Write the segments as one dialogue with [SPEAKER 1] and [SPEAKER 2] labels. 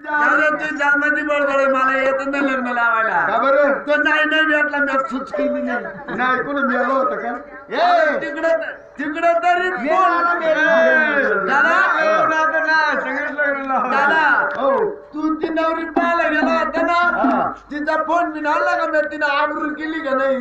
[SPEAKER 1] तू जन्माची बळबळ मला येत नाही लग्न लावायला
[SPEAKER 2] का बरं
[SPEAKER 1] तो नाही भेटला मी सुच केली नाही
[SPEAKER 2] नाही कोण मेलो होतं का
[SPEAKER 1] तिकडे तिकडे तरी दादा
[SPEAKER 2] हो
[SPEAKER 1] तू ती नवरी पाहायला गेला होता ना तिचा फोन मी आला का मी तिने आबरू केली का नाही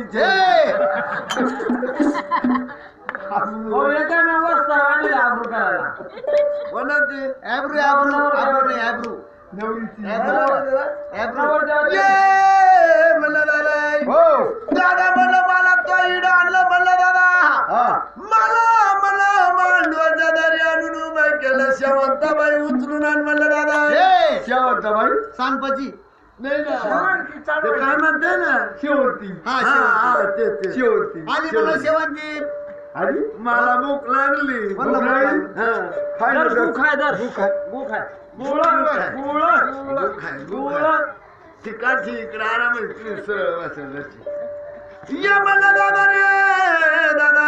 [SPEAKER 1] दादा म्हणलं मला तो इडं आणलं म्हणलं दादा मला मला मांडवाच्या दारी आणून उभं केलं शेवंताबाई उचलून आण म्हणलं दादा
[SPEAKER 2] शेवंताबाई
[SPEAKER 3] सांगपाची
[SPEAKER 1] नाही ना ते काय म्हणते ना
[SPEAKER 2] शेवंती
[SPEAKER 1] ते
[SPEAKER 2] शेवंती
[SPEAKER 3] आली मला शेवंती
[SPEAKER 2] आणि
[SPEAKER 1] मला भूक लागली
[SPEAKER 3] मला भूक लागली.
[SPEAKER 1] ठिकाणची इकडे आराम सरळ वाचवल्याची या म्हणलं दादा रे दादा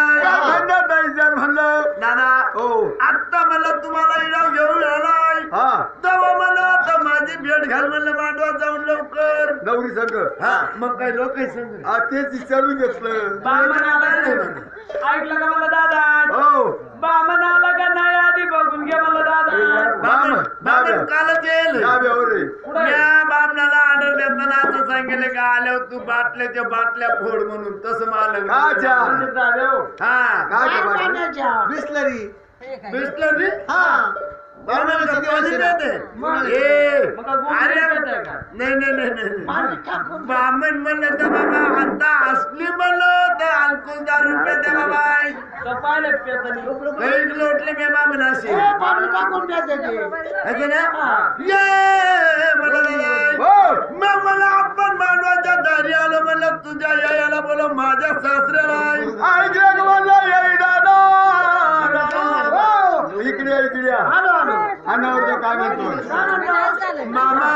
[SPEAKER 2] म्हणलं
[SPEAKER 1] दादा
[SPEAKER 2] हो
[SPEAKER 1] आत्ता म्हणलं तुम्हाला इडाव घेऊन आलाय
[SPEAKER 2] हा
[SPEAKER 1] तेव्हा म्हणलं आता माझी भेट घाल म्हणलं मांडवा जाऊन लवकर
[SPEAKER 2] नवरी संग
[SPEAKER 1] हा मग काय लोक सांग
[SPEAKER 2] तेच विचारून घेतलं
[SPEAKER 4] ऐकलं का मला दादा
[SPEAKER 2] हो
[SPEAKER 4] बामन आला का नाही आधी बघून घे मला दादा
[SPEAKER 1] बाबा कालच येईल
[SPEAKER 2] डाव्यावर आहे.
[SPEAKER 1] या बामणाला ऑर्डर देताना असं सांगितलं का आल्यावर तू बाटल्याच्या बाटल्या फोड म्हणून तसं मला
[SPEAKER 2] अच्छा.
[SPEAKER 1] हा
[SPEAKER 2] काय बाबा
[SPEAKER 3] बिस्लरी
[SPEAKER 1] दिसलं रे
[SPEAKER 3] हा
[SPEAKER 1] बामण का पाणी देते ए अरे नाही नाही नाही नाही बामण म्हणलं तर बाबा आता असली म्हणलं तर अल्कोहोल 10 रुपये दे बाबा काही लोटले काय बामण असे है ना ये मला मला आपण मांडवाच्या दारी आलो म्हणलं तुझ्या याला बोलो माझ्या सासऱ्याला
[SPEAKER 2] ऐकलं का म्हणलं येई दादा इकडे इकडे अनावर काय म्हणतो
[SPEAKER 1] मामा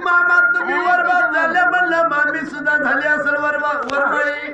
[SPEAKER 1] मामा तुम्ही वरबाद झाले म्हणलं मामी सुद्धा झाली असेल वरबाई